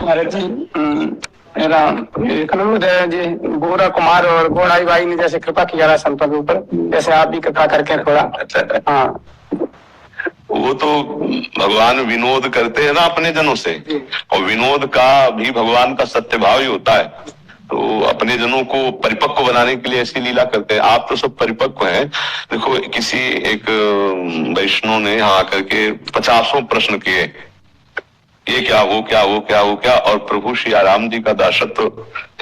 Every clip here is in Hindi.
महाराज जी मेरा जी गोरा कुमार और गोड़ाई बाई ने जैसे कृपा किया है संतों के ऊपर, जैसे आप भी कृपा करके थोड़ा। हाँ, वो तो भगवान विनोद करते हैं ना अपने जनों से, और विनोद का भी भगवान का सत्य भाव ही होता है। तो अपने जनों को परिपक्व बनाने के लिए ऐसी लीला करते हैं। आप तो सब परिपक्व हैं। देखो, किसी एक वैष्णव ने यहाँ आकर के 50 प्रश्न किए, ये क्या वो क्या वो क्या वो क्या, और प्रभु श्री राम जी का दासत्व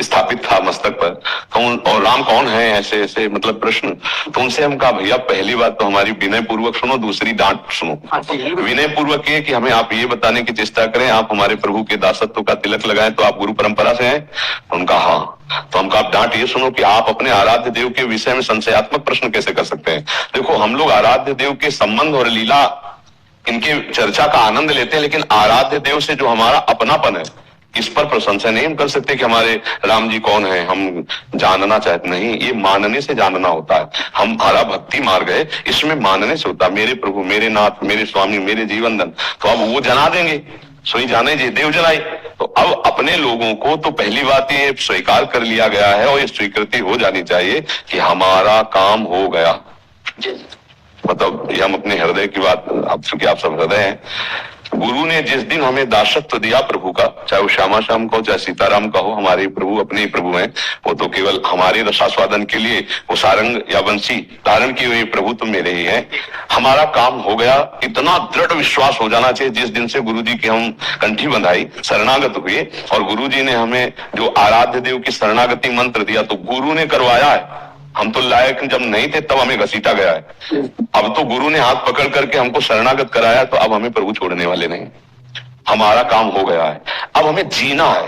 स्थापित था मस्तक पर। तो और राम कौन है, ऐसे ऐसे मतलब प्रश्न। तो उनसे हम कहा, भैया पहली बात तो हमारी विनय पूर्वक सुनो, दूसरी डांट सुनो। विनय पूर्वक ये कि हमें आप ये बताने की चेष्टा करें, आप हमारे प्रभु के दासत्व का तिलक लगाएं तो आप गुरु परंपरा से हैं। उनका हाँ। तो हमको आप डांट ये सुनो कि आप अपने आराध्य देव के विषय में संशयात्मक प्रश्न कैसे कर सकते हैं। देखो, हम लोग आराध्य देव के संबंध और लीला इनके चर्चा का आनंद लेते हैं, लेकिन आराध्य देव से जो हमारा अपनापन है, इस पर संशय नहीं हम कर सकते कि हमारे राम जी कौन है। हम जानना चाहते नहीं, ये मानने से जानना होता है। हमारा भक्ति मार्ग है, इसमें मानने से होता है। मेरे प्रभु, मेरे नाथ, मेरे स्वामी, मेरे जीवन धन, तो अब वो जना देंगे, सोई जाने जी देव जनाई। तो अब अपने लोगों को तो पहली बात ये स्वीकार कर लिया गया है, और ये स्वीकृति हो जानी चाहिए कि हमारा काम हो गया। मतलब ये हम अपने हृदय की बात, अब चूंकि आप सब हृदय हैं, गुरु ने जिस दिन हमें दासत्व दिया प्रभु का, चाहे वो श्यामा श्याम का हो चाहे सीताराम का हो, हमारे प्रभु अपने ही प्रभु हैं। वो तो केवल हमारे रसास्वादन के लिए वो सारंग या बंसी धारण किए हुए प्रभु तो मेरे ही हैं। हमारा काम हो गया, इतना दृढ़ विश्वास हो जाना चाहिए। जिस दिन से गुरु जी की हम कंठी बंधाई, शरणागत हुए, और गुरु जी ने हमें जो आराध्य देव की शरणागति मंत्र दिया, तो गुरु ने करवाया है। हम तो लायक जब नहीं थे तब हमें घसीटा गया है। अब तो गुरु ने हाथ पकड़ करके हमको शरणागत कराया, तो अब हमें प्रभु छोड़ने वाले नहीं। हमारा काम हो गया है, अब हमें जीना है,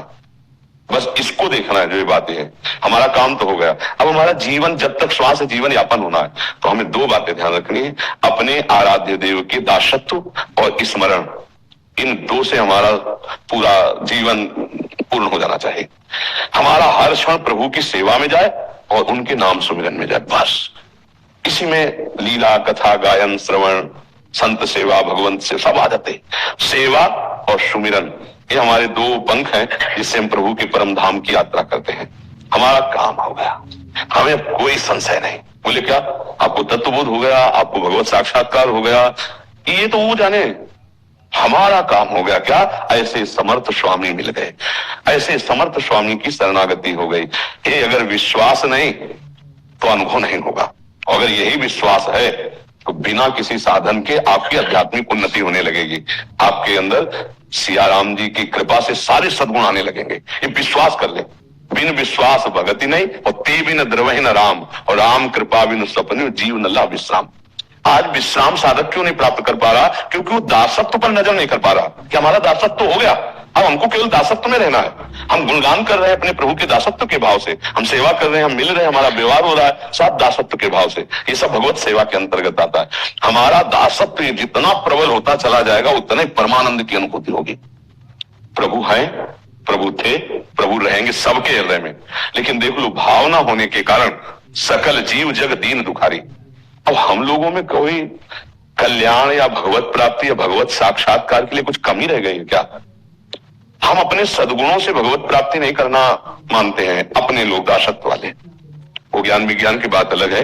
बस इसको देखना है। जो ये बातें है, हमारा काम तो हो गया, अब हमारा जीवन जब तक श्वास है जीवन यापन होना है। तो हमें दो बातें ध्यान रखनी है, अपने आराध्य देव के दासत्व और स्मरण, इन दो से हमारा पूरा जीवन पूर्ण हो जाना चाहिए। हमारा हर क्षण प्रभु की सेवा में जाए और उनके नाम सुमिरन में जाए, बस इसी में लीला कथा गायन श्रवण संत सेवा भगवंत से सब आ जाते। सेवा और सुमिरन ये हमारे दो पंख हैं जिससे हम प्रभु के परम धाम की यात्रा करते हैं। हमारा काम हो गया, हमें कोई संशय नहीं। बोले क्या, आपको तत्वबोध हो गया, आपको भगवत साक्षात्कार हो गया, ये तो वो जाने। हमारा काम हो गया क्या, ऐसे समर्थ स्वामी मिल गए, ऐसे समर्थ स्वामी की शरणागति हो गई। ये अगर विश्वास नहीं तो अनुभव नहीं होगा, अगर यही विश्वास है तो बिना किसी साधन के आपकी आध्यात्मिक उन्नति होने लगेगी। आपके अंदर सियाराम जी की कृपा से सारे सद्गुण आने लगेंगे। ये विश्वास कर ले, बिन विश्वास भगति नहीं, और ते बिन द्रवहि न राम, और राम कृपा बिन सपने जीव न ला विश्राम। आज विश्राम साधक क्यों नहीं प्राप्त कर पा रहा, क्योंकि वो दासत्व पर नजर नहीं कर पा रहा कि हमारा दासत्व तो हो गया, अब हमको केवल दासत्व में रहना है। हम गुणगान कर रहे हैं अपने प्रभु के दासत्व के भाव से, हम सेवा कर रहे हैं, हम मिल रहे हैं, हमारा व्यवहार हो रहा है सब दासत्व के भाव से। ये सब भगवत सेवा के अंतर्गत आता है। हमारा दासत्व जितना प्रबल होता चला जाएगा उतना ही परमानंद की अनुभूति होगी। प्रभु है, प्रभु थे, प्रभु रहेंगे सबके हृदय में। लेकिन देख लो, भावना होने के कारण सकल जीव जग दीन दुखारी। अब हम लोगों में कोई कल्याण या भगवत प्राप्ति या भगवत साक्षात्कार के लिए कुछ कमी रह गई है क्या? हम अपने सद्गुणों से भगवत प्राप्ति नहीं करना मानते हैं अपने लोग दासत्व वाले। वो ज्ञान विज्ञान की बात अलग है।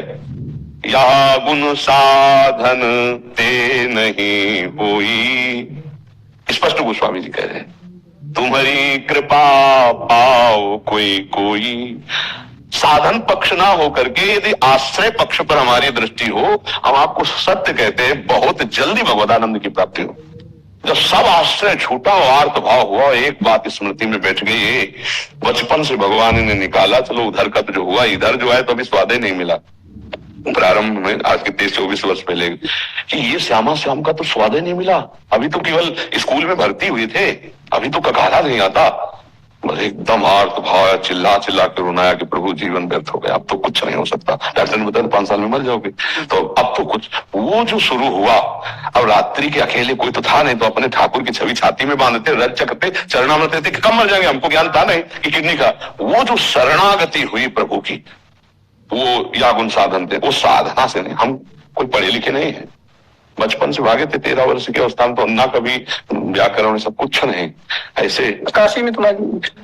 या गुण साधन ते नहीं होई, स्पष्ट गोस्वामी जी कह रहे हैं, तुम्हारी कृपा पाओ कोई कोई। साधन पक्ष ना होकर के यदि आश्रय पक्ष पर हमारी दृष्टि हो, हम आपको सत्य कहते हैं बहुत जल्दी भगवदानंद की प्राप्ति हो। जब सब आश्रय छूटा और आर्त भाव हुआ, एक बात स्मृति में बैठ गई, बचपन से भगवान ने निकाला, चलो उधर का तो जो हुआ, इधर जो है तो अभी स्वाद ही नहीं मिला। प्रारंभ में आज के 23-24 वर्ष पहले कि ये श्यामा श्याम का तो स्वाद ही नहीं मिला, अभी तो केवल स्कूल में भर्ती हुए थे, अभी तो ककाला नहीं आता। बस एकदम आर्त भाव, चिल्ला चिल्ला के रोनाया कि प्रभु जीवन व्यर्थ हो गया, अब तो कुछ नहीं हो सकता, डॉक्टर ने बताया 5 साल में मर जाओगे। तो अब तो कुछ, वो जो शुरू हुआ, अब रात्रि के अकेले कोई तो था नहीं, तो अपने ठाकुर की छवि छाती में बांधते, रज चकते, चरणामृत थे कि कब मर जाएंगे, हमको ज्ञान था नहीं कि किडनी का। वो जो शरणागति हुई प्रभु की, वो या गुण साधन थे, वो साधना से नहीं। हम कोई पढ़े लिखे नहीं है, बचपन से भागे थे, 13 वर्ष की अवस्था में तो ना कभी व्याकरण सब कुछ नहीं ऐसे। काशी में तुम्हारी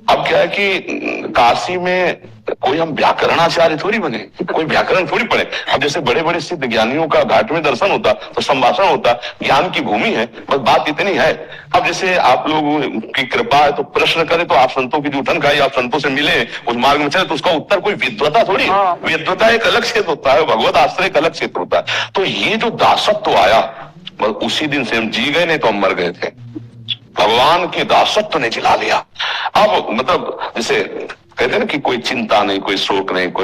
अब क्या है कि काशी में कोई हम व्याकरणाचार्य थोड़ी बने, कोई व्याकरण थोड़ी पढ़े। अब जैसे बड़े बड़े सिद्ध ज्ञानियों का घाट में दर्शन होता तो संभाषण होता, ज्ञान की भूमि है, बस बात इतनी है। अब जैसे आप लोगों की कृपा है तो प्रश्न करें तो आप संतों की जूठन खाई, आप संतों से मिले, उस मार्ग में चले तो उसका उत्तर कोई विद्वता थोड़ी। विद्वता एक अलग क्षेत्र होता है, भगवत आश्रय एक अलग क्षेत्र होता है। तो ये जो दासत्व आया, बस उसी दिन से हम जी गए, नहीं तो हम मर गए थे। भगवान के दासत्व ने जिला लिया। अब मतलब जैसे कहते हैं ना कि कोई चिंता नहीं, कोई शोक नहीं, कोई